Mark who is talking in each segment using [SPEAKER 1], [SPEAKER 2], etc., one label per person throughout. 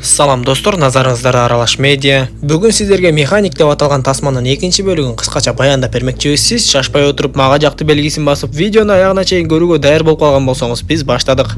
[SPEAKER 1] Салам достор, назарыңыздар Аралаш медиа. Бүгін сіздерге механик деп аталған тасманын екінші бөлігін қысқаша баяндап бермекчибиз. Сиз шашпай отырып мага жакты белгисин басып, видеону аягына чейин көрүүгө даяр болуп калган болсоңуз, биз баштадык.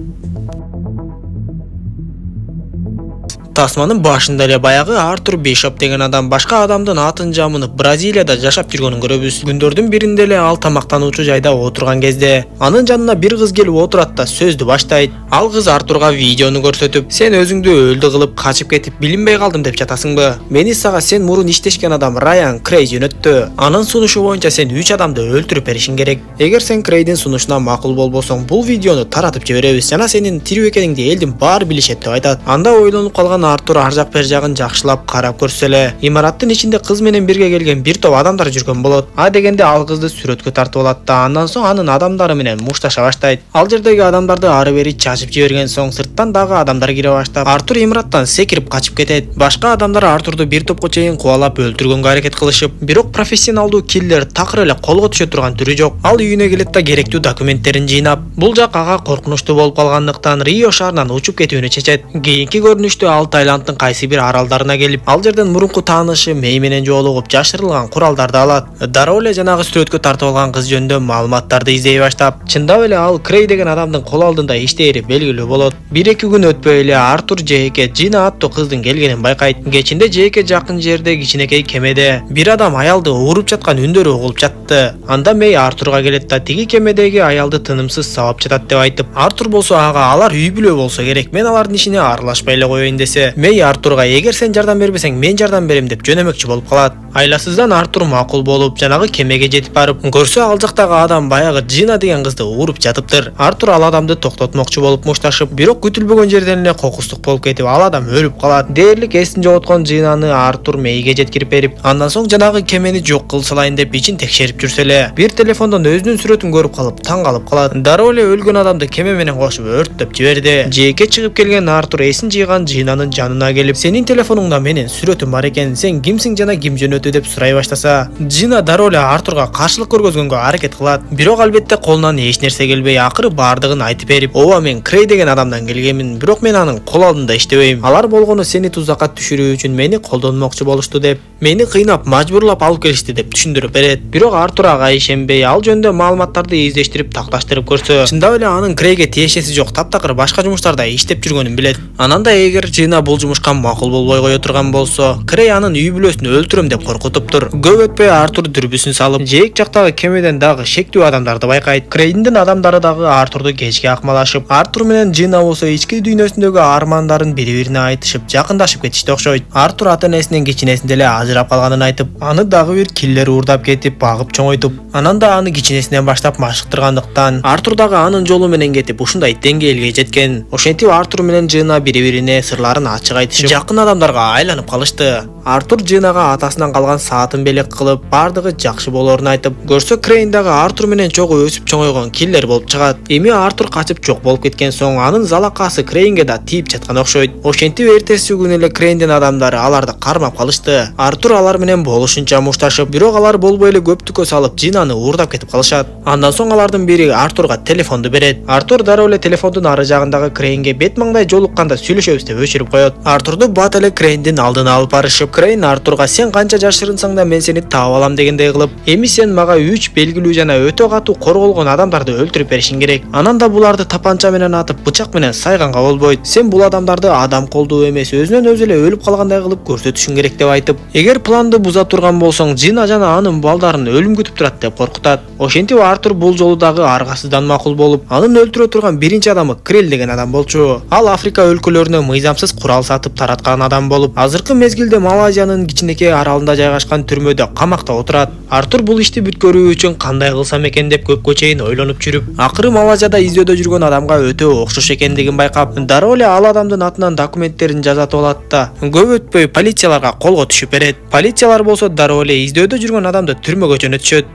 [SPEAKER 1] Тасманын башында эле баягы Артур Бишоп деген адам башка адамдын атын жамынып Бразилияда жашап жүргөнүн көрөбүз. Күндөрдүн биринде эле ал тамактануучу жайда отурган кезде анын жанына бир кыз келип отурат да сөздү баштайт. Ал кыз Артурга видеону көрсөтүп, "Сен өзүңдү өлдү кылып качып кетип билинбей калдым деп жатасыңбы? Мени сага сен мурун иштешкен адам Райан Крей жөнөттү. Анын сунушу боюнча сен 3 адамды өлтүрүп беришиң керек. Эгер сен Крейдин сунушуна макул болбосоң, бул видеону таратып жиберебиз жана сенин тирүү экениңди элдин баары билишет" деп айтат. Анда ойлонуп калган Артур ар жак бер жагын жакшылап карап көрсө эле, имараттын ичинде кыз менен бирге келген бир топ адамдар жүргөн болот. А дегенде ал кызды сүрөткө тартып алат да андан соң анын адамдары менен мушташа баштайт. Ал жердеги адамдарды ары бери чачып жиберген соң сырттан дагы адамдар кире баштап, Артур имараттан секирип качып кетет. Башка адамдар Артурду бир топко чейин кубалап өлтүргөнгө аракет кылышып, бирок профессионалдуу киллер такыр эле колго түшө турган түрү жок. Ал үйүнө келет да керектүү документтерин жыйнап, бул жак ага коркунучтуу болуп калгандыктан Рио шаарынан учуп кетүүнү чечет. Кийинки көрүнүштө ал Таиланддын кайсы бир аралдарына келип, ал жерден мурунку таанышы Мэй менен жолугуп жашырылган куралдарды алат. Дароо эле жанагы сүрөткө тартып алган кыз жөнүндө маалыматтарды издей баштап, чындап эле ал Крей деген адамдын кол алдында иштээри белгилүү болот. 1-2 күн өтпөй эле Артур Жейке Жина аттуу кыздын келгенин байкайт. Кечинде Жейке жакын жерде кичинекей кемеде бир адам аялды ууруп жаткан үндөрү угулуп жатты. Анда Мэй Артурга келет да тиги кемедеги аялды тынымсыз сабап жатат деп айтып, Артур болсо ага алар үй бүлө болсо керек, мен алардын ишине аралашпай эле коеюн десе, Мэй Артурга эгер сен жардам бербесең мен жардам берем деп жөнөмөкчү болуп калат. Айласыздан Артур макул болуп, жанагы кемеге жетип барып, көрсө ал жактагы адам баягы Жина деген кызды ууруп жатыптыр. Артур ал адамды токтотмокчу болуп мушташып, бирок күтүлбөгөн жерден эле кокустук болуп кетип, ал адам өлүп калат. Дээрлик эсин жоготкон Жинаны Артур Мэйге жеткирип берип, андан соң жанагы кемени жок кылсалайын деп ичин текшерип жүрсө эле, бир телефондон өзүнүн сүрөтүн көрүп калып таң калып калат. Дароо эле өлгөн адамды кеме менен кошуп өрттөп жиберди. Жейке чыгып келген Артур эсин жыйган Жинанын жанына келип, "Сенин телефонуңда менин сүрөтүм бар экен, сен кимсиң жана ким жөнөтү" деп сурай баштаса, Жина дароо эле Артурга каршылык көргөзгөнгө аракет кылат. Бирок албетте колунан эч нерсе келбей, акыры баардыгын айтып берип, "Ооба мен Крей деген адамдан келгенмин, бирок мен анын кол алдында иштебейм. Алар болгону сени тузакка түшүрүү үчүн мени колдонмокчу болушту деп, мени кыйнап, мажбурлап алып келишти" деп түшүндүрүп берет. Бирок Артур ага ишенбей, ал жөнүндө маалыматтарды издештирип такташтырып көрсө, чындап эле анын Крейге тиешеси жок, таптакыр башка жумуштарда иштеп жүргөнүн билет. Анан да эгер Жина бул жумушка макул болбой кое турган болсо, Крей анын үй бүлөсүн өлтүрөм деп коркутуптур. Көп өтпөй Артур дүрбүсүн салып, жээк жактагы кемеден дагы шектүү адамдарды байкайт. Крейдин адамдары дагы Артурду кечке акмалашып, Артур менен Жина болсо ички дүйнөсүндөгү армандарын бири-бирине айтышып, жакындашып кетишти окшойт. Артур ата-энесинин кичинесинде эле ажырап калганын айтып, аны дагы бир киллер уурдап кетип, багып чоңойтуп, анан да аны кичинесинен баштап машыктыргандыктан, Артур дагы анын жолу менен кетип, ушундай деңгээлге жеткен. Ошентип Артур менен Жина бири-бирине сырларын ачык айтышып, жакын адамдарга айланып калышты. Артур Жинага атасынан калган саатын белек кылып, бардыгы жакшы болоорун айтып, көрсө Крейн дагы Артур менен чогуу өсүп чоңойгон киллер болуп чыгат. Эми Артур качып жок болуп кеткен соң, анын залакасы Крейнге да тийип жаткан окшойт. Ошентип эртеси күнү эле Крейндин адамдары аларды кармап калышты. Артур алар менен болушунча мушташып, бирок алар болбой эле көптүккө салып, Жинаны уурдап кетип калышат. Андан соң алардын бири Артурга телефонду берет. Артур дароо эле телефондун ары жагындагы Крейнге бет маңдай жолукканда сүйлөшөбүз деп өчүрүп коет. Артурду бат эле Крейндин алдына алып барышып, Крейн Артурга "Сен канча жашырынсаң да мен сени таап алам" дегендей кылып, "Эми сен мага 3 белгилүү жана өтө катуу корголгон адамдарды өлтүрүп беришиң керек. Анан да буларды тапанча менен атып, бычак менен сайганга болбойт. Сен бул адамдарды адам колдуу эмес, өзүнөн өзү эле өлүп калгандай кылып көрсөтүшүң керек" деп айтып, эгер планды буза турган болсоң, Жина жана анын балдарын өлүм күтүп турат деп коркутат. Ошентип Артур бул жолу дагы аргасыздан макул болуп, анын өлтүрө турган биринчи адамы Крель деген адам болчу. Ал Африка өлкөлөрүнө мыйзамсыз курал сатып тараткан адам болуп, азыркы мезгилде Малайзиянын кичинекей аралында жайгашкан түрмөдө камакта отурат. Артур бул ишти бүткөрүү үчүн кандай кылсам экен деп көпкө чейин ойлонуп жүрүп, акыры Малайзияда издөөдө жүргөн адамга өтө окшош экендигин байкап, дароо эле ал адамдын атынан документтерин жазатып алат да, көп өтпөй полицияларга колго түшүп берет. Полициялар болсо дароо эле издөөдө жүргөн адамды түрмөгө жөнөтүшөт.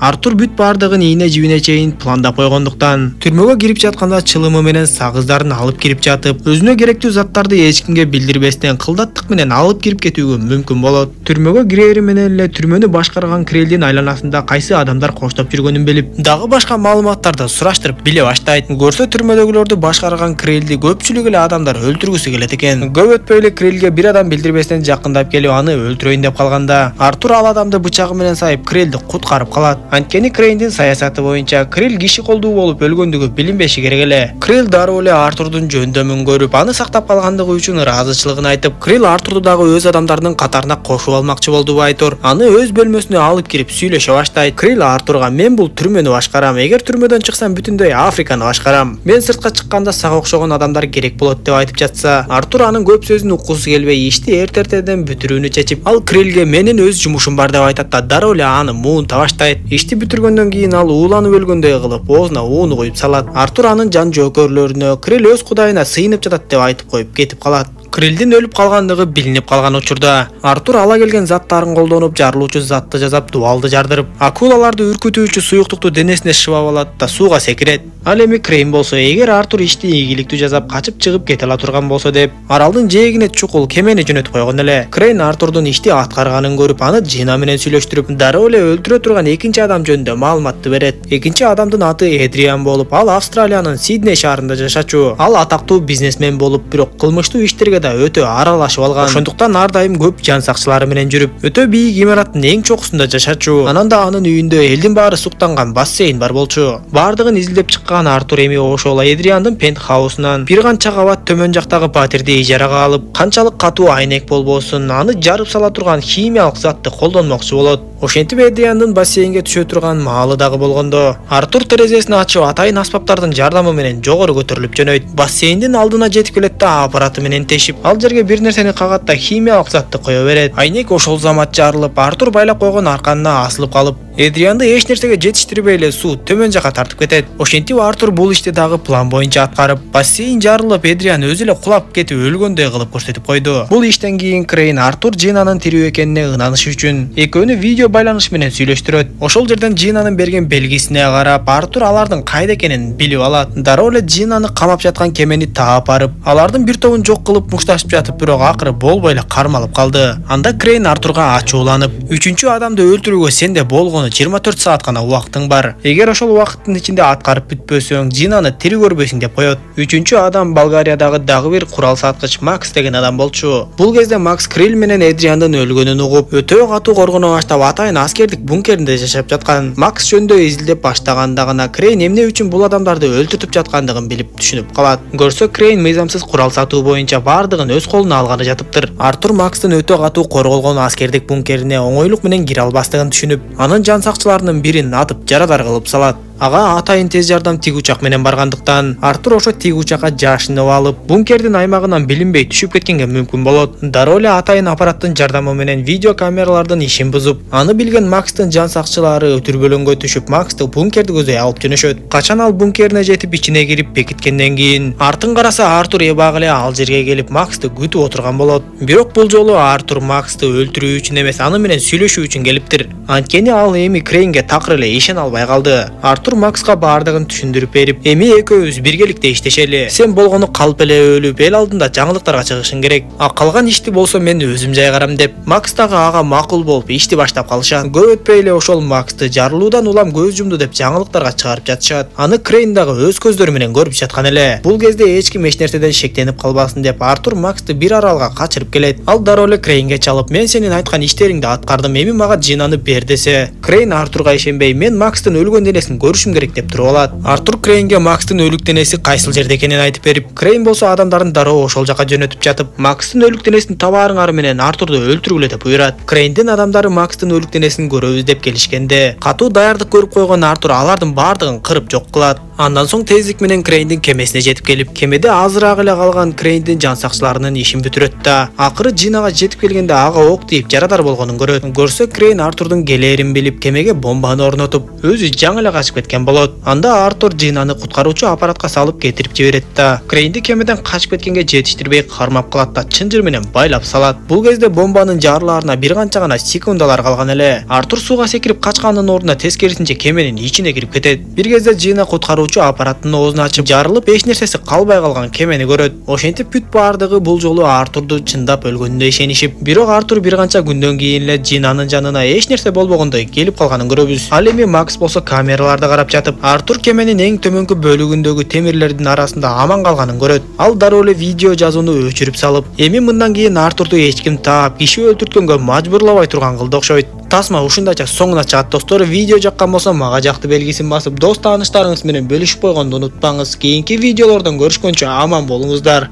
[SPEAKER 1] Артур бүт бардыгын ийне жибине чейин пландап койгондуктан түрмөгө кирип жатканда чылымы менен сагыздарын алып кирип жатып, өзүнө керектүү заттарды эч кимге билдирбестен кылдаттык менен алып кирип кетүүгө мүмкүн болот. Түрмөгө кирери менен эле түрмөнү башкарган Крелдин айланасында кайсы адамдар коштоп жүргөнүн билип, дагы башка маалыматтарды сураштырып биле баштайт. Көрсө түрмөдөгүлөрдү башкарган Крелди көпчүлүк эле адамдар өлтүргүсү келет экен. Көп өтпөй эле Крелге бир адам билдирбестен жакындап келип аны өлтүрөйүн деп калганда, Артур ал адамды бычагы менен сайып Крелди куткарып калат. Анткени Крелдин саясаты боюнча Крел киши колдуу болуп өлгөндүгү билинбеши керек эле. Крел дароо эле Артурдун жөндөмүн көрүп, аны сактап калгандыгы үчүн ыраазычылыгын айтып, Крел Артурду дагы өз адамдарынын катарына кошуп алмакчы болду Айтор. Аны өз бөлмөсүнө алып кирип сүйлөшө баштайт. Крел Артурга: "Мен бул түрмөнү башкарам. Эгер түрмөдөн чыксам, бүтүндөй Африканы башкарам. Мен сыртка чыкканда сага окшогон адамдар керек болот" деп айтып жатса, Артур анын көп сөзүн уккусу келбей, ишти эртертеден бүтүрүүнү чечип, ал Крелге "Менин өз жумушум бар" деп айтат да дароо эле аны муунта баштайт. Ишти бүтүргөндөн кийин ал ууланып өлгөндөй кылып, оозуна ууну куюп салат. Артур анын жан жөөкөрлөрүнө Крел өз кудайына сыйынып жатат деп айтып коюп кетип калат. Крелдин өлүп калгандыгы билинип калган учурда Артур ала келген заттарын колдонуп, жарылуучу затты жасап, дубалды жардырып, акулаларды үркүтүүчү суюктукту денесине шыбап алат да сууга секирет. Ал эми Крейн болсо, эгер Артур ишти ийгиликтүү жасап, качып чыгып кете ала турган болсо деп, аралдын жээгине чукул кемени жөнөтүп койгон эле. Крейн Артурдун ишти аткарганын көрүп, аны Джина менен сүйлөштүрүп, дароо эле өлтүрө турган экинчи адам жөнүндө маалыматты берет. Экинчи адамдын аты Эдриан болуп, ал Австралиянын Сидней шаарында жашачу. Ал атактуу бизнесмен болуп, бирок кылмыштуу иштерге да өтө аралашып алган. Ошондуктан ар дайым көп жан сакчылары менен жүрүп, өтө бийик имараттын эң чокусунда жашачу. Анан да анын үйүндө элдин баары суктанган бассейн бар болчу. Бардыгын изилдеп чыккан Артур эми ошол Эдриандын пентхаусунан бир канча кабат төмөн жактагы патерди ижарага алып, канчалык катуу айнек болбосун, аны жарып сала турган химиялык затты колдонмокчу болот. Ошентип Эдриандын бассейнге түшө турган маалы дагы болгондо, Артур терезесин ачып, атайын аспаптардын жардамы менен жогору көтөрүлүп жөнөйт. Бассейндин алдына жетип келет да аппараты менен тешип, ал жерге бир нерсени кагат да химиялык затты кое берет. Айнек ошол замат жарылып, Артур байлап койгон арканына асылып калып, Эдрианды эч нерсеге жетиштирбей эле суу төмөн жака тартып кетет. Ошентип Артур бул ишти дагы план боюнча аткарып, бассейн жарылып, Эдриан өзү эле кулап кетип өлгөндөй кылып көрсөтүп койду. Бул иштен кийин Крейн Артур Джинанын тирүү экенине ынаныш үчүн экөөнү видео байланыш менен сүйлөштүрөт. Ошол жерден Джинанын берген белгисине карап, Артур алардын кайда экенин билип алат. Дароо эле Джинаны камап жаткан кемени таап барып, алардын бир тобун жок кылып мушташып жатып, бирок акыры болбой эле кармалып калды. Анда Крейн Артурга ачууланып, "Үчүнчү адамды өлтүрүүгө сенде болгону 24 саат гана убактың бар. Эгер ошол убакыттын ичинде аткарып бүтпөсөң, Джинаны тирүү көрбөйсүң" деп коет. Үчүнчү адам Болгариядагы дагы бир курал саткыч Макс деген адам болчу. Бул кезде Макс Крел менен Эдриандын өлгөнүн угуп, өтө катуу коргоно баштап, атайын аскердик бункеринде жашап жаткан. Макс жөнүндө изилдеп баштаганда гана Крейн эмне үчүн бул адамдарды өлтүртүп жаткандыгын билип түшүнүп калат. Көрсө Крейн мыйзамсыз курал сатуу боюнча бардыгын өз колуна алганы жатыптыр. Артур Макстын өтө катуу корголгон аскердик бункерине оңойлук менен кире албастыгын түшүнүп, анын жан сакчыларынын бирин атып жарадар кылып салат. Ага атайын тез жардам тик учак менен баргандыктан, Артур ошо тик учакка жашынып алып, бункердин аймагынан билинбей түшүп кеткенге мүмкүн болот. Дароо эле атайын аппараттын жардамы менен видео камералардын ишин бузуп, аны билген Макстын жан сакчылары өтүрбөлөнгө түшүп, Максты бункерди көзөй алып жөнөшөт. Качан ал бункерине жетип ичине кирип бекиткенден кийин, артын караса Артур эбак эле ал жерге келип Максты күтүп отурган болот. Бирок бул жолу Артур Максты өлтүрүү үчүн эмес, аны менен сүйлөшүү үчүн келиптир. Анткени ал эми Крейнге такыр эле ишене албай калды. Артур Макска бардыгын түшүндүрүп берип, "Эми экөөбүз биргеликте иштешели. Сен болгону калп эле өлүп, эл алдында жаңылыктарга чыгышың керек. А калган ишти болсо мен өзүм жайгарам" деп, Макс дагы ага макул болуп ишти баштап калышат. Көп өтпөй эле ошол Максты жарылуудан улам көз жумду деп жаңылыктарга чыгарып жатышат. Аны Крейн дагы өз көздөрү менен көрүп жаткан эле. Бул кезде эч ким эч нерседен шектенип калбасын деп, Артур Максты бир аралга качырып келет. Ал дароо эле Крейнге чалып, "Мен сенин айткан иштериңди аткардым, эми мага Джинаны бер" десе, Крейн Артурга ишенбей, "Мен Макстын өлгөн денесин көрүшүм керек" деп туруп алат. Артур Крейнге Макстын өлүк денеси кайсыл жерде экенин айтып берип, Крейн болсо адамдарын дароо ошол жака жөнөтүп жатып, Макстын өлүк денесин табаарыңар менен Артурду өлтүргүлө деп буйрат. Крейндин адамдары Макстын өлүк денесин көрөбүз деп келишкенде, катуу даярдык көрүп койгон Артур алардын бардыгын кырып жок кылат. Андан соң тездик менен Крейндин кемесине жетип келип, кемеде азыраак эле калган Крейндин жан сакчыларынын ишин бүтүрөт да. Акыры Джинага жетип келгенде ага ок тийип жарадар болгонун көрөт. Көрсө Крейн Артурдун келээрин билип, кемеге бомбаны орнотуп, өзү жаңы эле качып кеткен болот. Анда Артур Джинаны куткаруучу аппаратка салып кетирип жиберет да. Крейнди кемеден качып кеткенге жетиштирбей кармап калат да, чынжыр менен байлап салат. Бул кезде бомбанын жарылаарына бир канча гана секундалар калган эле. Артур сууга секирип качкандын ордуна тескерисинче кеменин ичине кирип кетет. Бир кезде Джина куткаруучу аппараттын оозун ачып, жарылып эч нерсеси калбай калган кемени көрөт. Ошентип бүт баардыгы бул жолу Артурду чындап өлгөнүнө ишенишип, бирок Артур бир канча күндөн кийин эле Джинанын жанына эч нерсе болбогондой келип калганын көрөбүз. Ал эми Макс болсо камераларды карап жатып, Артур кеменин эң төмөнкү бөлүгүндөгү темирлердин арасында аман калганын көрөт. Ал дароо эле видео жазууну өчүрүп салып, эми мындан кийин Артурду эч ким таап, киши өлтүрткөнгө мажбурлабай турган кылды окшойт. Тасма ушундайча соңуна чыгат достор. Видео жаккан болсо мага жакты белгисин басып, дос тааныштарыңыз менен бөлүшүп койгонду унутпаңыз. Кийинки видеолордон көрүшкөнчө аман болуңуздар.